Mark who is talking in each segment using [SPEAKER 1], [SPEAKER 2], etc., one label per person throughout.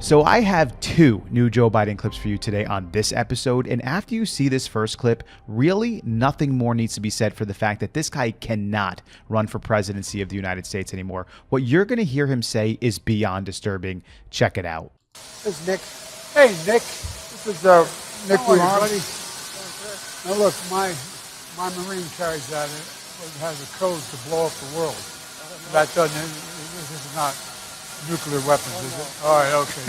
[SPEAKER 1] So I have two new Joe Biden clips for you today on this episode, and after you see this first clip, really nothing more needs to be said for the fact that this guy cannot run for presidency of the United States anymore. What you're going to hear him say is beyond disturbing. Check it out.
[SPEAKER 2] This is Nick. Hey, Nick. This is Nick Williams. Now look, my Marine carries that. It has a code to blow up the world. That doesn't. This is not nuclear weapons, is it? All right, okay.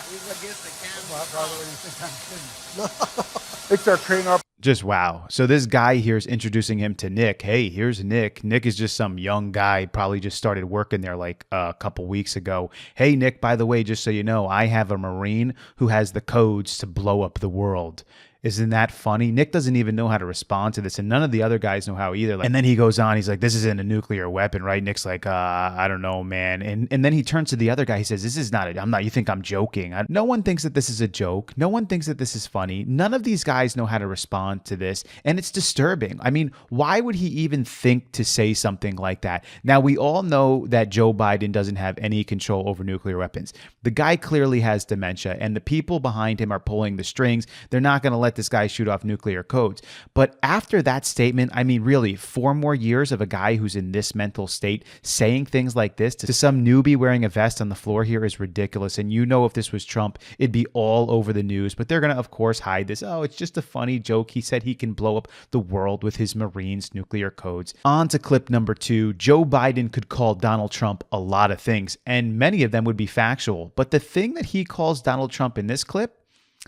[SPEAKER 3] He's against the camera.
[SPEAKER 2] By the way, you think I'm kidding? They start creating our.
[SPEAKER 1] Just wow. So this guy here is introducing him to Nick. Hey, here's Nick. Nick is just some young guy, probably just started working there like a couple weeks ago. Hey, Nick, by the way, just so you know, I have a Marine who has the codes to blow up the world. Isn't that funny? Nick doesn't even know how to respond to this, and none of the other guys know how either. And then he goes on, he's like, this isn't a nuclear weapon, right? Nick's like, I don't know, man. And then he turns to the other guy, he says, this is not it. You think I'm joking. No one thinks that this is a joke. No one thinks that this is funny. None of these guys know how to respond to this, and it's disturbing. I mean, why would he even think to say something like that? Now, we all know that Joe Biden doesn't have any control over nuclear weapons. The guy clearly has dementia, and the people behind him are pulling the strings. They're not going to let this guy shoot off nuclear codes. But after that statement, I mean, really, 4 more years of a guy who's in this mental state saying things like this to some newbie wearing a vest on the floor here is ridiculous. And you know, if this was Trump, it'd be all over the news. But they're going to, of course, hide this. Oh, it's just a funny joke. He said he can blow up the world with his Marines' nuclear codes. On to clip number 2. Joe Biden could call Donald Trump a lot of things, and many of them would be factual. But the thing that he calls Donald Trump in this clip,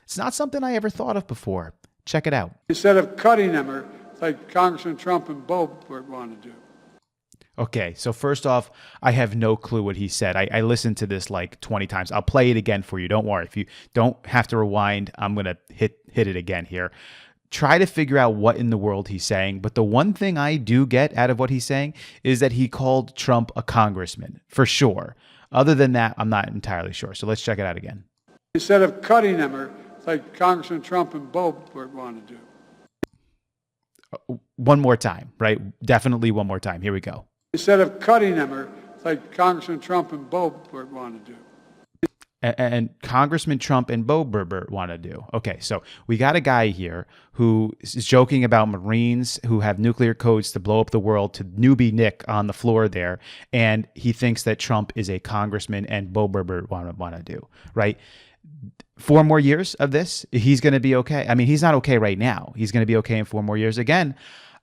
[SPEAKER 1] it's not something I ever thought of before. Check it out.
[SPEAKER 2] Instead of cutting them, or like Congressman Trump and Bo want to do.
[SPEAKER 1] Okay, so first off, I have no clue what he said. I listened to this like 20 times. I'll play it again for you. Don't worry. If you don't have to rewind, I'm going to hit it again here. Try to figure out what in the world he's saying. But the one thing I do get out of what he's saying is that he called Trump a congressman, for sure. Other than that, I'm not entirely sure. So let's check it out again.
[SPEAKER 2] Instead of cutting them, or like Congressman Trump and Bo want to do.
[SPEAKER 1] One more time, right? Definitely one more time. Here we go.
[SPEAKER 2] Instead of cutting them, or like Congressman Trump and Bo want to do.
[SPEAKER 1] And Congressman Trump and Bo want to do. Okay, so we got a guy here who is joking about Marines who have nuclear codes to blow up the world to newbie Nick on the floor there, and he thinks that Trump is a congressman and Bo want to do, right? 4 more years of this, he's going to be okay. I mean, he's not okay right now. He's going to be okay in 4 more years. Again,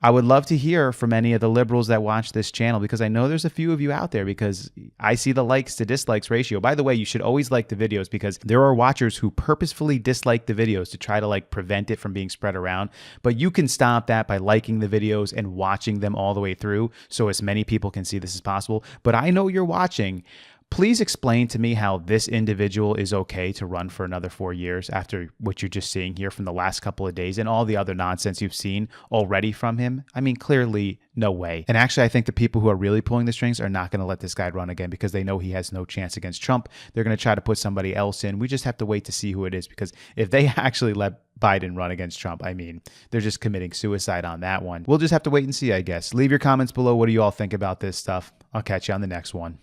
[SPEAKER 1] I would love to hear from any of the liberals that watch this channel, because I know there's a few of you out there, because I see the likes to dislikes ratio. By the way, you should always like the videos, because there are watchers who purposefully dislike the videos to try to like prevent it from being spread around. But you can stop that by liking the videos and watching them all the way through, so as many people can see this as possible. But I know you're watching. Please explain to me how this individual is okay to run for another 4 years after what you're just seeing here from the last couple of days and all the other nonsense you've seen already from him. I mean, clearly, no way. And actually, I think the people who are really pulling the strings are not going to let this guy run again, because they know he has no chance against Trump. They're going to try to put somebody else in. We just have to wait to see who it is, because if they actually let Biden run against Trump, I mean, they're just committing suicide on that one. We'll just have to wait and see, I guess. Leave your comments below. What do you all think about this stuff? I'll catch you on the next one.